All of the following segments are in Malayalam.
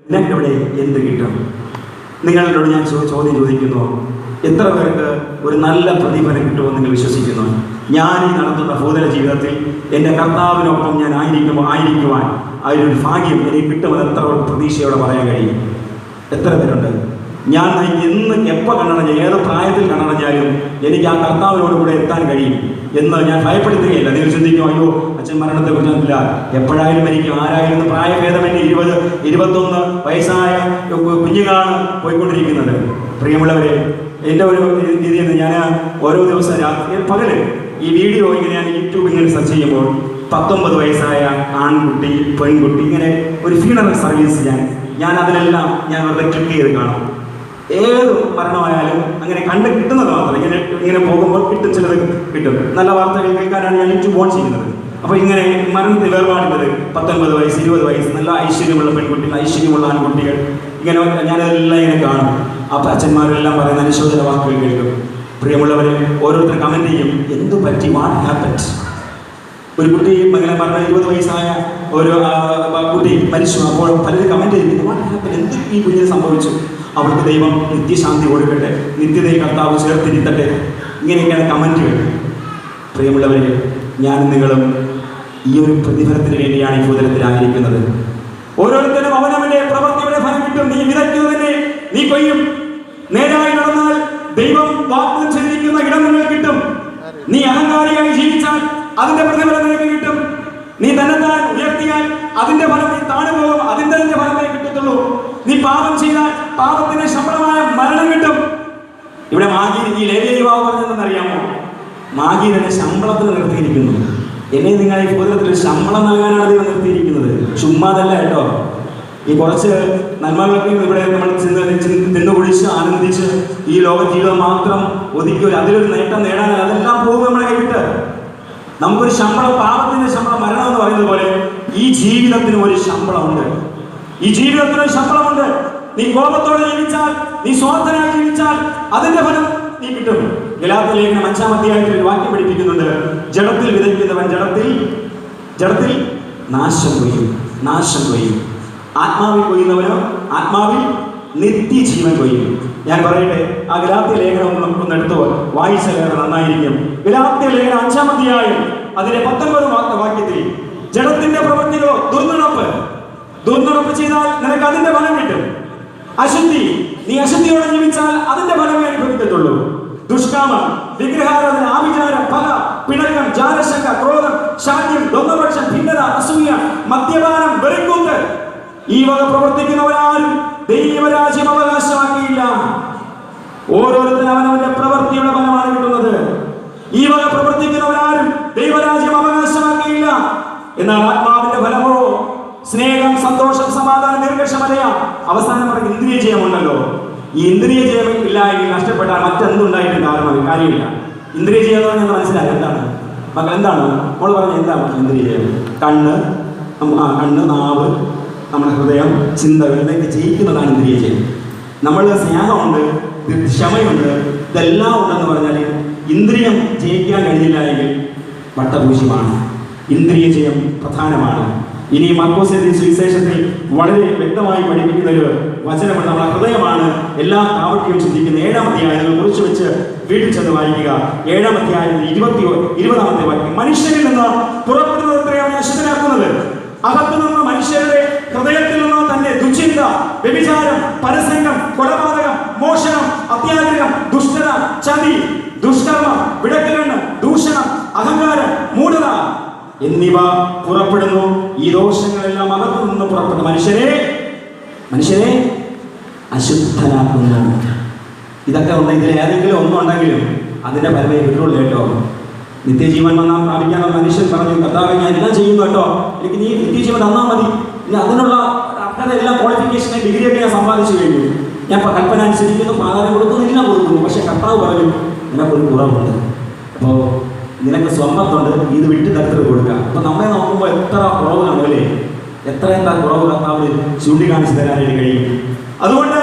നിനക്കിവിടെ എന്ത് കിട്ടും? നിങ്ങളോട് ഞാൻ ചോദ്യം ചോദിക്കുന്നു, എത്ര പേർക്ക് ഒരു നല്ല പ്രതിഫലം കിട്ടുമെന്ന് നിങ്ങൾ വിശ്വസിക്കുന്നു? ഞാൻ ഈ നടത്തുന്ന ഭൂതല ജീവിതത്തിൽ എൻ്റെ കർത്താവിനൊപ്പം ഞാൻ ആയിരിക്കുവാൻ അതിനൊരു ഭാഗ്യം എനിക്ക് കിട്ടുമെന്ന് എത്ര പ്രതീക്ഷയോടെ പറയാൻ കഴിയും? എത്ര പേരുണ്ട്? ഞാൻ എന്ന് എപ്പോൾ കണ്ണടഞ്ഞാൽ, ഏത് പ്രായത്തിൽ കണ്ണടഞ്ഞാലും എനിക്ക് ആ കർത്താവിനോട് കൂടെ എത്താൻ കഴിയും എന്ന് ഞാൻ ഭയപ്പെടുത്തുകയില്ല. നിങ്ങൾ ചിന്തിക്കും, അയ്യോ അച്ഛൻ മരണത്തെ കുറിച്ചൊന്നുമില്ല, എപ്പോഴായാലും മരിക്കും, ആരായാലും പ്രായഭേദമന്യേ 20-21 വയസ്സായ കുഞ്ഞുങ്ങളാണ് പോയിക്കൊണ്ടിരിക്കുന്നത്. പ്രിയമുള്ളവരെ, എൻ്റെ ഒരു രീതിയിൽ നിന്ന് ഞാൻ ഓരോ ദിവസം പകല് ഈ വീഡിയോ ഇങ്ങനെ ഞാൻ യൂട്യൂബ് ഇങ്ങനെ സെർച്ച് ചെയ്യുമ്പോൾ 19 വയസ്സായ ആൺകുട്ടി പെൺകുട്ടി ഇങ്ങനെ ഒരു ഫ്യൂണറൽ സർവീസ് ഞാൻ അതിലെല്ലാം ഞാൻ വെറുതെ ക്ലിക്ക് ചെയ്ത് കാണും. ഏത് മരണമായാലും അങ്ങനെ കണ്ട് കിട്ടുന്നത് മാത്രം ഇങ്ങനെ പോകുമ്പോൾ ചിലത് കിട്ടും. നല്ല വാർത്തകൾ കേൾക്കാനാണ് ഞാൻ യൂട്യൂബ് ഓൺ ചെയ്യുന്നത്. അപ്പോൾ ഇങ്ങനെ മരണത്തിൽ വേർപാടുന്നത് 19 വയസ്സ് 20 വയസ്സ് നല്ല ഐശ്വര്യമുള്ള പെൺകുട്ടികൾ, ഐശ്വര്യമുള്ള ആൺകുട്ടികൾ, ഇങ്ങനെ ഞാനതെല്ലാം ഇങ്ങനെ കാണും. അപ്പോൾ അച്ഛന്മാരെല്ലാം പറയുന്ന അനുശോചന വാക്കുകൾ കേൾക്കും. പ്രിയമുള്ളവരെ, ഓരോരുത്തർ കമൻറ്റ് ചെയ്യും, എന്തു പറ്റി, വാട്ട് ഹാപ്പൻഡ്? ഒരു കുട്ടി ഇങ്ങനെ പറഞ്ഞ 20 വയസ്സായ ഒരു കുട്ടി മരിച്ചു. അപ്പോൾ പലരും കമൻറ്റ് ചെയ്യും, വാട്ട് ഹാപ്പൻ, എന്ത് ഈ കുഞ്ഞിന് സംഭവിച്ചു? അവർക്ക് ദൈവം നിത്യശാന്തി കൊടുക്കട്ടെ, നിത്യതയിൽ കർത്താവ് ചേർത്തിരുത്തട്ടെ, ഇങ്ങനെയൊക്കെയാണ് കമൻറ്റുകൾ. പ്രിയമുള്ളവരെ, ഞാനും നിങ്ങളും ഈ ഒരു പ്രതിഫലത്തിന് വേണ്ടിയാണ് ഈ ഭൂതലത്തിലായിരിക്കുന്നത്. ഓരോരുത്തരും അവനവന്റെ പ്രവൃത്തിയുടെ ഫലം കിട്ടും. നീ വിതയ്ക്കുന്നതിനെ നീ കൊയ്യും. നേരായി നടന്നാൽ ദൈവം വാഗ്ദാനം ചെയ്തിരിക്കുന്ന ഇടം നിങ്ങൾക്ക് കിട്ടും. നീ അഹങ്കാരിയായി ജീവിച്ചാൽ അതിന്റെ പ്രതിഫലം നിനക്ക് കിട്ടും. നീ തന്നെത്താൻ ഉയർത്തിയാൽ അതിന്റെ ഫലം നീ താണുപോകും, അതിന്റെ ഫലമേ കിട്ടത്തുള്ളൂ. നീ പാപം ചെയ്താൽ പാപത്തിന്റെ ശമ്പളമായ മരണം കിട്ടും. ഇവിടെ മാഗീർ, ഈ ലേവ്യ യുവാവ് പറഞ്ഞതെന്നറിയാമോ? മാഗീരനെ ശമ്പളത്തിന് നിർത്തിയിരിക്കുന്നു. എന്നെ നിങ്ങൾ ഈ ഭൂതലത്തിൽ ശമ്പളം നൽകാനാണ് ദൈവം നിർത്തിയിരിക്കുന്നത്, ചുമ്മാതല്ല കേട്ടോ. ഈ കുറച്ച് നന്മകളൊക്കെ ഇവിടെ നമ്മൾ തിന്നുകുടിച്ച് ആനന്ദിച്ച് ഈ ലോക ജീവിതം മാത്രം ഒതുക്കി അതിലൊരു നേട്ടം നേടാൻ അതെല്ലാം പോകും നമ്മളെ കൈവിട്ട്. നമുക്കൊരു ശമ്പളം, പാപത്തിന്റെ ശമ്പളം മരണം എന്ന് പറയുന്നത് പോലെ ഈ ജീവിതത്തിന് ഒരു ശമ്പളമുണ്ട്. ഈ ജീവിതത്തിന് ഒരു ശമ്പളമുണ്ട്. നീ കോപത്തോടെ ജീവിച്ചാൽ, നീ സ്വാർത്ഥനായി ജീവിച്ചാൽ അതിന്റെ ഫലം നീ കിട്ടും. ഗലാത്യ ലേഖനം 5-ാം അധ്യായത്തിൽ ഒരു വാക്യം പഠിപ്പിക്കുന്നുണ്ട്, ജഡത്തിൽ വിതയ്ക്കുന്നവൻ ജഡത്തിൽ നാശം കൊയ്യും, ആത്മാവിൽ കൊയ്യുന്നവനോ ആത്മാവിൽ നിത്യജീവൻ കൊയ്യും. ഞാൻ പറയട്ടെ, ആ ഗലാത്യ ലേഖനം നമുക്കൊന്ന് എടുത്തു വായിച്ചാൽ നന്നായിരിക്കും. ഗലാത്യ ലേഖനം 5-ാം അധ്യായം അതിന്റെ 19 വാക്യത്തിൽ, ജഡത്തിന്റെ പ്രവൃത്തിയോ ദുർനടപ്പ് ചെയ്താൽ നിനക്ക് അതിന്റെ ഫലം കിട്ടും. അശുദ്ധി, നീ അശുദ്ധിയോടെ ജീവിച്ചാൽ അതിന്റെ ഫലമേ അനുഭവിക്കത്തുള്ളൂ. ദുഷ്കാമം, വിഗ്രഹാരാധന, ആഭിചാരം, പക, പിണക്കം, ജാരശങ്ക, ക്രോധം, ശാഠ്യം, ദൊംഗപക്ഷം, ഭിന്നത, അസൂയ, മദ്യപാനം, വെറിക്കൂത്ത്, ഈ വക പ്രവർത്തിക്കുന്നവരാരും ദൈവരാജ്യം അവകാശമാക്കിയില്ല. ഓരോരുത്തരും അവനവന്റെ പ്രവൃത്തിയുടെ ഫലമാണ് കിട്ടുന്നത്. ഈ വക പ്രവർത്തിക്കുന്നവരാരും ദൈവരാജ്യം അവകാശമാക്കിയില്ല. എന്നാൽ ആത്മാവിന്റെ ഫലമോ സ്നേഹം, സന്തോഷം, സമാധാനം, ദീർഘക്ഷമതയാ. അവസാനം പറഞ്ഞ ഇന്ദ്രിയ ജയമുണ്ടല്ലോ. ഈ ഇന്ദ്രിയ ജയം ഇല്ലായെങ്കിൽ നഷ്ടപ്പെട്ടാൽ മറ്റെന്തുണ്ടായിട്ടും കാര്യമില്ല. ഇന്ദ്രിയ ജയം എന്ന് പറഞ്ഞാൽ മനസ്സിലായി എന്താണ്? മക്കൾ എന്താണ് മോള് പറഞ്ഞ? എന്താണ് ഇന്ദ്രിയ ജയം? കണ്ണ്, നാവ്, നമ്മുടെ ഹൃദയം, ചിന്തകൾ, ഇതൊക്കെ ജയിക്കുന്നതാണ് ഇന്ദ്രിയ ജയം. നമ്മളുടെ സ്നേഹമുണ്ട്, ക്ഷമയുണ്ട്, ഇതെല്ലാം ഉണ്ടെന്ന് പറഞ്ഞാൽ ഇന്ദ്രിയം ജയിക്കാൻ കഴിഞ്ഞില്ല എങ്കിൽ വട്ടപൂജ്യമാണ്. ഇന്ദ്രിയ ജയം പ്രധാനമാണ്. ഇനി മർക്കോസ് സുവിശേഷത്തിൽ വളരെ വ്യക്തമായി പഠിപ്പിക്കുന്ന ഒരു വചനമാണ്. നമ്മുടെ ഹൃദയമാണ് എല്ലാ കാവട്യവും ചിന്തിക്കുന്ന. 7-ാം അധ്യായം കുറിച്ച് വെച്ച് വീട്ടിൽ ചെന്ന് വായിക്കുക. 7-ാം അധ്യായം 20-ാമത്തെ വാക്യം, മനുഷ്യരിൽ നിന്ന് പുറപ്പെടുന്നത് എത്രയാണ് അശുദ്ധനാക്കുന്നത്? അകത്തു നിന്ന് മനുഷ്യരുടെ ഹൃദയത്തിൽ നിന്ന് തന്നെ ദുശ്ചിന്ത, വ്യഭിചാരം, പരസംഗം, കൊലപാതകം, മോഷണം, അത്യാഗ്രഹം, ദുഷ്ടത, ചതി, ദുഷ്കർമ്മം, വിടക്കുകണ്ണ്, ദൂഷണം, അഹങ്കാരം, മൂഢത എന്നിവ പുറപ്പെടുന്നു. ഈ ദോഷങ്ങളെല്ലാം അകത്തു നിന്ന് പുറപ്പെടുന്ന മനുഷ്യരെ അശുദ്ധനാക്കുന്നു. ഇതൊക്കെ ഉണ്ടെങ്കിൽ ഏതെങ്കിലും ഒന്നുണ്ടെങ്കിലും അതിന്റെ ഫലമേ കിട്ടുള്ളൂ കേട്ടോ. നിത്യജീവൻ വന്നാൽ പ്രാപിക്കാനുള്ള മനുഷ്യൻ പറഞ്ഞു, കർത്താവേ ഞാൻ എല്ലാം ചെയ്യുന്നു കേട്ടോ, എനിക്ക് നീ നിത്യജീവൻ തന്നാൽ മതി. ഇനി അതിനുള്ള അർഹത എല്ലാം ക്വാളിഫിക്കേഷനെ ഡിഗ്രിയൊക്കെ ഞാൻ സമ്പാദിച്ചു കഴിഞ്ഞു. ഞാൻ കൽപ്പന അനുസരിക്കുന്നു, പാതാരം കൊടുക്കുന്നു, എല്ലാം കൊടുക്കുന്നു. പക്ഷെ കർത്താവ് പറഞ്ഞു നിനക്കൊരു കുറവുണ്ട്. അപ്പോൾ നിനക്ക് സ്വന്തത്തുണ്ട്, ഇത് വിട്ട് തരത്തിൽ കൊടുക്കുക. അപ്പൊ നമ്മളെ നോക്കുമ്പോൾ എത്ര കുറവ് കാണുമല്ലേ? എത്ര കുറവ് കർത്താവ് ചൂണ്ടിക്കാണിച്ചു തരാനായിട്ട് കഴിയും. അതുകൊണ്ട്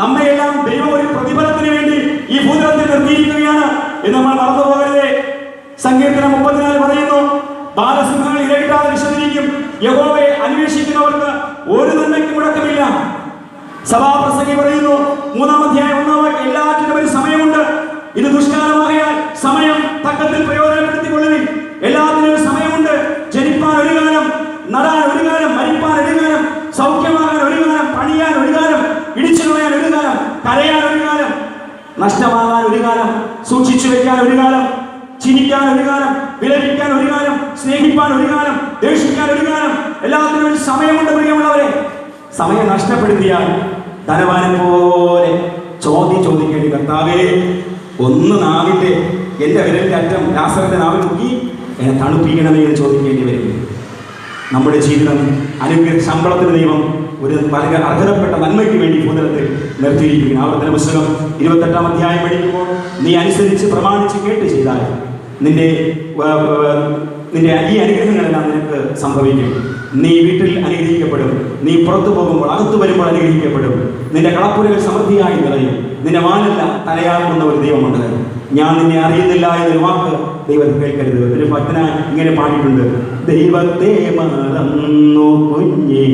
നമ്മയെല്ലാം ദൈവം ഒരു പ്രതിഫലത്തിന് വേണ്ടി ഈ ഭൂതലത്തിൽ നിർത്തിയിരിക്കുകയാണ് എന്ന് നമ്മൾ മറന്നു പോകരുതേ. സങ്കീർത്തനം 34 പറയുന്നു, ബാലസിംഹങ്ങൾ ഇരകിട്ടാതെ വിശന്നിരിക്കും, യഹോവയെ അന്വേഷിക്കുന്നവർക്ക് ഒരു നന്മയ്ക്ക് മുടക്കമില്ല. സഭാപ്രസംഗി പറയുന്നു 3-ാം അധ്യായം 1-ാം വാക്യം, എല്ലാറ്റിനും ഒരു സമയമുണ്ട്, ഇത് ദുഷ്കാലമാകയാൽ സമയം തക്കത്തിൽ പ്രയോജനപ്പെടുത്തിക്കൊള്ളുവിൻ. എല്ലാത്തിനും ഒരു സമയമുണ്ട്. ജനിപ്പാൻ ഒരു കാലം, നടാൻ ഒരു കാലം, മരിപ്പാൻ ഒരു കാലം, സൗഖ്യമാകാൻ ഒരു കാലം, പണിയാൻ ഒരു കാലം, ഇടിച്ചു കളയാൻ ഒരു കാലം, കരയാൻ ഒരു കാലം, നഷ്ടമാകാൻ ഒരു കാലം, സൂക്ഷിച്ചു വെക്കാൻ ഒരു കാലം, ചിരിക്കാൻ ഒരു കാലം, വിലപിക്കാൻ ഒരു കാലം, സ്നേഹിപ്പാൻ ഒരു കാലം, ദേഷിക്കാൻ ഒരു കാലം. എല്ലാത്തിനും ഒരു സമയമുണ്ട് പ്രിയമുള്ളവരെ. സമയം നഷ്ടപ്പെടുത്തിയാൽ ധനവാനെ പോലെ ചോദിക്കേണ്ടി, കർത്താവേ ഒന്ന് നാവിന്റെ എന്റെ വിരലിന്റെ അറ്റം ലാസറിന്റെ നാവിൽ മുക്കി എന്നെ തണുപ്പിക്കണമേ എന്ന് ചോദിക്കേണ്ടി വരും. നമ്മുടെ ജീവിതം ശമ്പളത്തിന് ദൈവം ഒരു വളരെ അർഹതപ്പെട്ട നന്മയ്ക്ക് വേണ്ടി ഭൂതലത്തിൽ നിർത്തിയിരിക്കുന്നു. ആവർത്തന പുസ്തകം 28-ാം അധ്യായം പഠിക്കുമ്പോൾ, നീ അനുസരിച്ച് പ്രമാണിച്ച് കേട്ട് ചെയ്താൽ നിന്റെ ഈ അനുഗ്രഹങ്ങളെല്ലാം നിനക്ക് സംഭവിക്കും. നീ വീട്ടിൽ അനുഗ്രഹിക്കപ്പെടും, നീ പുറത്തു പോകുമ്പോൾ അകത്തു വരുമ്പോൾ അനുഗ്രഹിക്കപ്പെടും, നിന്റെ കളപ്പുരകൾ സമൃദ്ധിയായി നിറയും, നിന്റെ വാനല്ല തലയാകുന്ന ഒരു ദൈവമുണ്ട്. ഞാൻ നിന്നെ അറിയുന്നില്ല എന്നൊരു വാക്ക് ദൈവത്തെ കേൾക്കരുത്. ഒരു ഭക്തന ഇങ്ങനെ പാടിയിട്ടുണ്ട്, ദൈവത്തെ മറന്നു കുഞ്ഞേ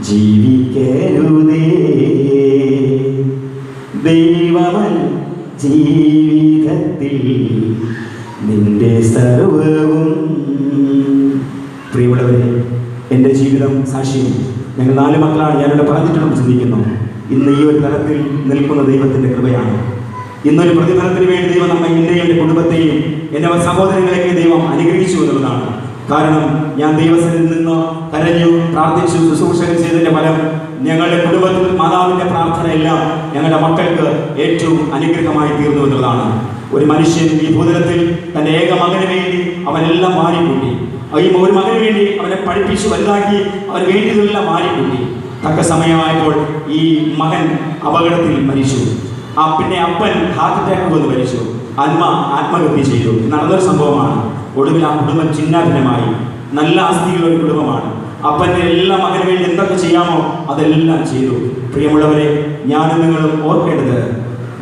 ജീവിക്കരുതേ, ദൈവമൻ ജീവിതത്തിൽ നിന്റെ സർവവും. പ്രിയമുള്ളവരെ, എൻ്റെ ജീവിതം സാക്ഷ്യം. ഞങ്ങൾ 4 മക്കളാണ്. ഞാനിവിടെ പറഞ്ഞിട്ടുണ്ടെന്ന് ചിന്തിക്കുന്നു. ഇന്ന് ഈ ഒരു തലത്തിൽ നിൽക്കുന്ന ദൈവത്തിൻ്റെ കൃപയാണ്. ഇന്നൊരു പ്രതിഫലത്തിന് വേണ്ടി ദൈവം നമ്മെ, എന്നെയും എൻ്റെ കുടുംബത്തെയും എൻ്റെ സഹോദരങ്ങളെയും ദൈവം അനുഗ്രഹിച്ചു എന്നുള്ളതാണ്. കാരണം ഞാൻ ദൈവസന്നിധിയിൽ നിന്ന് കരഞ്ഞു, പ്രാർത്ഥിച്ചു, ശുശ്രൂഷകൾ ചെയ്തതിൻ്റെ ഫലം ഞങ്ങളുടെ കുടുംബത്തിൽ മാതാവിൻ്റെ പ്രാർത്ഥനയെല്ലാം ഞങ്ങളുടെ മക്കൾക്ക് ഏറ്റവും അനുഗ്രഹമായി തീർന്നു എന്നുള്ളതാണ്. ഒരു മനുഷ്യൻ ഈ ഭൂതലത്തിൽ തൻ്റെ ഏക മകന് വേണ്ടി അവനെല്ലാം മാറിക്കൂട്ടി. ഈ ഒരു മകന് വേണ്ടി അവനെ പഠിപ്പിച്ച് വലുതാക്കി, അവന് വേണ്ടിയതെല്ലാം മാറിക്കൂട്ടി. തക്ക സമയമായപ്പോൾ ഈ മകൻ അപകടത്തിൽ മരിച്ചു. പിന്നെ അപ്പൻ ഹാർട്ട് അറ്റാക്ക് വന്ന് മരിച്ചു. ആത്മഹത്യ ചെയ്തു. നടന്നൊരു സംഭവമാണ്. ഒടുവിൽ ആ കുടുംബം ചിന്നാഭിന്നമായി. നല്ല ആസ്തിയുള്ള ഒരു കുടുംബമാണ്. അപ്പൻ്റെ എല്ലാ മകന് വേണ്ടി എന്തൊക്കെ ചെയ്യാമോ അതെല്ലാം ചെയ്തു. പ്രിയമുള്ളവരെ, ഞാനും നിങ്ങളും ഓർക്കേണ്ടത്,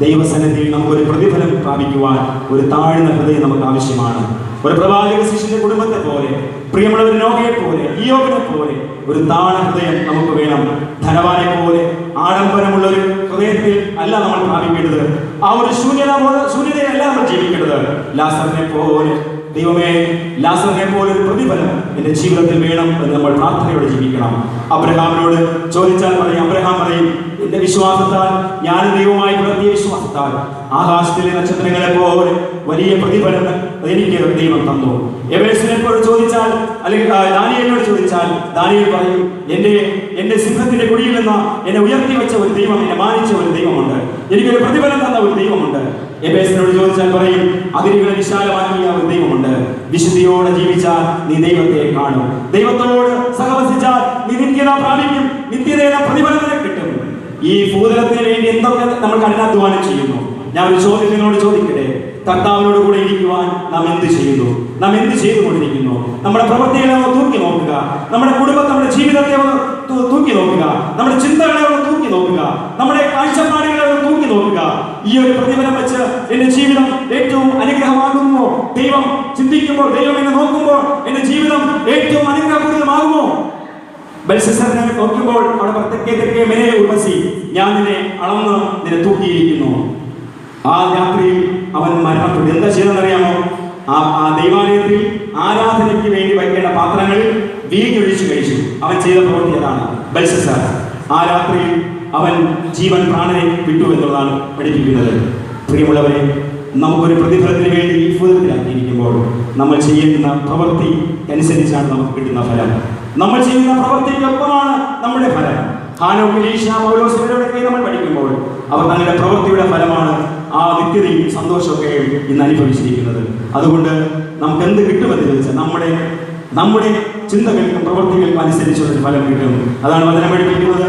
ദൈവസന്നിധിയിൽ നമുക്കൊരു പ്രതിഫലം പ്രാപിക്കുവാൻ ഒരു താഴ്ന്ന ഹൃദയം നമുക്ക് ആവശ്യമാണ്. ഒരു പ്രവാചക ശിഷ്യന്റെ കുടുംബത്തെ പോലെ, പ്രിയമുള്ളവർ നോഹയെ പോലെ, ഇയ്യോബിനെ പോലെ ഒരു താഴ്ന്ന ഹൃദയം നമുക്ക് വേണം. ധനവാനെ പോലെ ആഡംബരമുള്ള ഒരു ഹൃദയത്തിൽ അല്ല നമ്മൾ പ്രാപിക്കേണ്ടത്. ആ ഒരു ശൂന്യതയല്ല നമ്മൾ ജീവിക്കേണ്ടത്. ലാസറിനെ പോലെ, ദൈവമേ ലാസറിനെ പോലെ ഒരു പ്രതിഫലം എൻ്റെ ജീവിതത്തിൽ വേണം എന്ന് നമ്മൾ പ്രാർത്ഥനയോടെ ജീവിക്കണം. അബ്രഹാമിനോട് ചോദിച്ചാൽ പറയും, അബ്രഹാം പറയും, എന്റെ വിശ്വാസത്താൽ, ഞാൻ ദൈവമായി പുലർത്തിയ വിശ്വാസത്താൽ ആകാശത്തിലെ നക്ഷത്രങ്ങളെ പോലെ വലിയ പ്രതിഫലം എനിക്ക് ദൈവം തന്നു. എബേസിനോട് ചോദിച്ചാൽ, അല്ലെങ്കിൽ ദാനിയേലിനോട് ചോദിച്ചാൽ, ദാനിയേൽ പറയും, എന്റെ സിംഹത്തിന്റെ കുടിയിൽ നിന്ന് എന്നെ ഉയർത്തി വെച്ച ഒരു ദൈവം, എന്നെ മാനിച്ച ഒരു ദൈവമുണ്ട്, എനിക്കൊരു പ്രതിഫലം തന്ന ഒരു ദൈവമുണ്ട്. എബേസിനോട് ചോദിച്ചാൽ പറയും, അതിരുകളെ വിശാലമാക്കിയ ഒരു ദൈവമുണ്ട്. വിശുദ്ധിയോടെ ജീവിച്ചാൽ നീ ദൈവത്തെ കാണും. ദൈവത്തോട് സഹവസിച്ചാൽ നീ നിത്യത പ്രാപിക്കും. നിത്യതയുടെ പ്രതിഫലം കിട്ടും. ഈ ഭൂതലത്തിന് വേണ്ടി എന്തൊക്കെ നമ്മൾ കഠിനാധ്വാനം ചെയ്യുന്നു? ഞാൻ ഒരു ചോദ്യം നിങ്ങളോട് ചോദിക്കട്ടെ. കർത്താവിനോട് കൂടെ ഇരിക്കുവാൻ നാം എന്ത് ചെയ്യുന്നു? നാം എന്ത് ചെയ്തുകൊണ്ടിരിക്കുന്നു? നമ്മുടെ പ്രവൃത്തികളെ ഒന്ന് തൂക്കി നോക്കുക. നമ്മുടെ കുടുംബം, നമ്മുടെ ജീവിതത്തെ ഒന്ന് തൂക്കി നോക്കുക. നമ്മുടെ ചിന്തകളെ ഒന്ന് തൂക്കി നോക്കുക. നമ്മുടെ കാഴ്ചപ്പാടുകളെ ഒന്ന് തൂക്കി നോക്കുക. ഈ ഒരു പ്രതിഫലം വെച്ച് എന്റെ ജീവിതം ഏറ്റവും അനുഗ്രഹമാകുമോ? ദൈവം ചിന്തിക്കുമ്പോൾ, ദൈവം എന്നെ നോക്കുമ്പോൾ എന്റെ ജീവിതം ഏറ്റവും അനുഗ്രഹപൂരിതമാകുമോ? ബെൽശസ്സറിനെ നോക്കുമ്പോൾ അവിടെ മെനയെ ഉർവശി, ഞാൻ നിന്നെ അളന്ന് നിന്നെ തൂക്കിയിരിക്കുന്നു. ആ രാത്രിയിൽ അവൻ മരണപ്പെട്ടു. എന്താ ചെയ്തെന്നറിയാമോ? ആ ദൈവാലയത്തിൽ ആരാധനയ്ക്ക് വേണ്ടി വയ്ക്കേണ്ട പാത്രങ്ങളിൽ വീഞ്ഞൊഴിച്ചു കഴിച്ചു. അവൻ ചെയ്ത പ്രവൃത്തി അതാണ്. ബെൽശസ്സർ ആ രാത്രിയിൽ അവൻ ജീവൻ പ്രാണനെ വിട്ടു എന്നുള്ളതാണ് പഠിപ്പിക്കുന്നത്. പ്രിയമുള്ളവരെ, നമുക്കൊരു പ്രതിഫലത്തിന് വേണ്ടി ഈ ഭൂതത്തിലാക്കിയിരിക്കുമ്പോൾ നമ്മൾ ചെയ്യുന്ന പ്രവൃത്തി അനുസരിച്ചാണ് നമുക്ക് കിട്ടുന്ന ഫലം. നമ്മൾ ചെയ്യുന്ന പ്രവൃത്തിക്കൊപ്പമാണ് നമ്മുടെ ഫലം. ഹാനോക്ക്, എലീശ, പൗലോസ് ഇവരോടൊക്കെ നമ്മൾ പഠിക്കുമ്പോൾ അവർ തങ്ങളുടെ പ്രവൃത്തിയുടെ ഫലമാണ് ആ നിത്യതയും സന്തോഷമൊക്കെയും ഇന്ന് അനുഭവിച്ചിരിക്കുന്നത്. അതുകൊണ്ട് നമുക്ക് എന്ത് കിട്ടുമെന്ന് ചോദിച്ചാൽ നമ്മുടെ ചിന്തകൾക്കും പ്രവൃത്തികൾക്കും അനുസരിച്ചുള്ള ഫലം കിട്ടും. അതാണ് വചനം പഠിപ്പിക്കുന്നത്.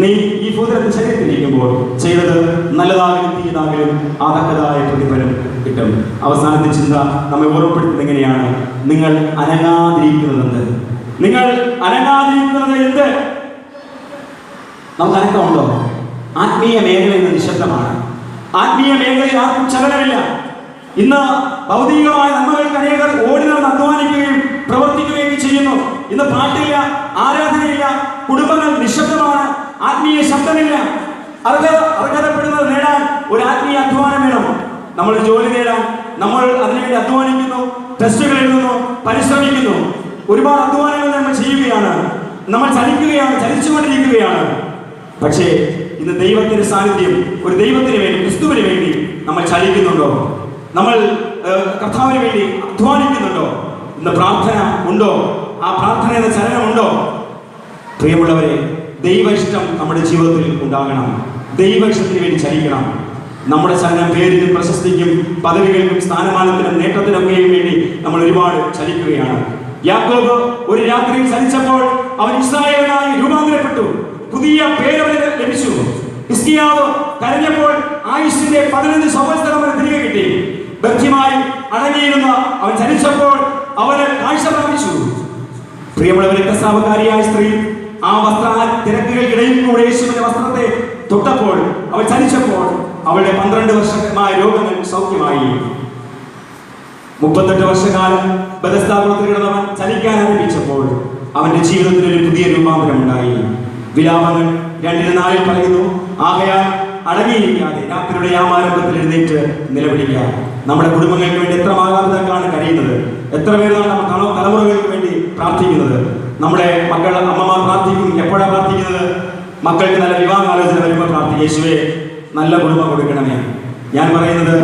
നീ ഈ ഭൂതലത്തിൽ ശരീരത്തിലിരിക്കുമ്പോൾ ചെയ്തത് നല്ലതാകലും തീയതാകലും ആ തക്കതായ പ്രതിഫലം കിട്ടും. അവസാനത്തെ ചിന്ത നമ്മെ ഓർമ്മപ്പെടുത്തുന്നത് എങ്ങനെയാണ്? നിങ്ങൾ അനങ്ങാതിരിക്കുന്നത് എന്ത്? നിങ്ങൾ അനങ്ങാതിരിക്കുന്നത് എന്ത്? നമുക്ക് അനക്കമുണ്ടോ? ആത്മീയ മേഖല ഇന്ന് നിശബ്ദമാണ്. ആത്മീയ മേഖലയിൽ ആർക്കും ചലനമില്ല. ഇന്ന് ഭൗതികമായ നന്മകൾക്ക് അനേകർ ഓടി നടന്ന് അധ്വാനിക്കുകയും പ്രവർത്തിക്കുകയും ചെയ്യുന്നു. ഇന്ന് പാട്ടില്ല, ആരാധനയില്ല, കുടുംബങ്ങൾ നിശബ്ദമാണ്, ആത്മീയ ശബ്ദമില്ല. അർഹതപ്പെടുന്നത് നേടാൻ ഒരു ആത്മീയ അധ്വാനം വേണം. നമ്മൾ ജോലി നേടാൻ നമ്മൾ അതിനുവേണ്ടി അധ്വാനിക്കുന്നു, ടെസ്റ്റുകൾ എഴുതുന്നു, പരിശ്രമിക്കുന്നു, ഒരുപാട് അധ്വാനങ്ങൾ നമ്മൾ ചെയ്യുകയാണ്, നമ്മൾ ചലിക്കുകയാണ്, ചലിച്ചുകൊണ്ടിരിക്കുകയാണ്. പക്ഷേ ഇന്ന് ദൈവത്തിന്റെ സാന്നിധ്യം, ഒരു ദൈവത്തിന് വേണ്ടി, ക്രിസ്തുവിന് വേണ്ടി നമ്മൾ ചലിക്കുന്നുണ്ടോ? നമ്മൾ കർത്താവിന് വേണ്ടി അധ്വാനിക്കുന്നുണ്ടോ? ഇന്ന് പ്രാർത്ഥന ഉണ്ടോ? ആ പ്രാർത്ഥന എന്ന ചലനമുണ്ടോ? പ്രിയമുള്ളവരെ, ദൈവ ഇഷ്ടം നമ്മുടെ ജീവിതത്തിൽ ഉണ്ടാകണം. ദൈവ ഇഷ്ടത്തിന് വേണ്ടി ചലിക്കണം. നമ്മുടെ ചലനം പേരിനും പ്രശസ്തിക്കും പദവികൾക്കും സ്ഥാനമാനത്തിനും നേട്ടത്തിനൊക്കെയും വേണ്ടി നമ്മൾ ഒരുപാട് ചലിക്കുകയാണ്. യാക്കോബ് ഒരു രാത്രിയിൽ ചലിച്ചപ്പോൾ അവൻ ഇസ്രായേലിനായി രൂപാന്തരപ്പെട്ടു. പുതിയ പേര് ലഭിച്ചു. ഹിസ്കിയാവ് കരഞ്ഞപ്പോൾ ആയുഷിന്റെ 15 സംവത്സരം അവന് തിരികെ കിട്ടി. ബദ്ധ്യമായി അടങ്ങിയിരുന്ന അവൻ ചലിച്ചപ്പോൾ അവന് കാഴ്ച പ്രാപിച്ചു. പ്രിയമുള്ളവരെ, രക്തസ്രാവക്കാരിയായ സ്ത്രീ ആ വസ്ത്ര തിരക്കുകൾക്കിടയിൽ കൂടെ യേശുവിന്റെ വസ്ത്രത്തെ തൊട്ടപ്പോൾ, അവൾ ചലിച്ചപ്പോൾ അവളുടെ 12 വർഷമായ രോഗങ്ങൾ സൗഖ്യമായി. 38 വർഷക്കാലം ബെഥസ്ദാപുരത്തിൽ കിടന്നവൻ ചലിക്കാൻ ആരംഭിച്ചപ്പോൾ അവന്റെ ജീവിതത്തിൽ ഒരു പുതിയ രൂപാന്തരം ഉണ്ടായി. വിലാപങ്ങൾ 2:4 പറയുന്നു, ആകയാൽ അടങ്ങിയിരിക്കാതെ രാത്രിയുടെ യാമാരംഭത്തിൽ എഴുന്നേറ്റ് നിലവിളിക്കുക. നമ്മുടെ കുടുംബങ്ങൾക്ക് വേണ്ടി എത്ര മാതാപിതാക്കളാണ് കരയുന്നത്? എത്ര പേരാണ് നമ്മുടെ തലമുറകൾക്ക് വേണ്ടി പ്രാർത്ഥിക്കുന്നത്? നമ്മുടെ മക്കൾ, അമ്മമാർ പ്രാർത്ഥിക്കും. എപ്പോഴാണ് പ്രാർത്ഥിക്കുന്നത്? മക്കൾക്ക് നല്ല വിവാഹാലോചന വരുമ്പോൾ പ്രാർത്ഥിക്കും, യേശുവേ നല്ല കുടുംബം കൊടുക്കണമേ. ഞാൻ പറയുന്നത്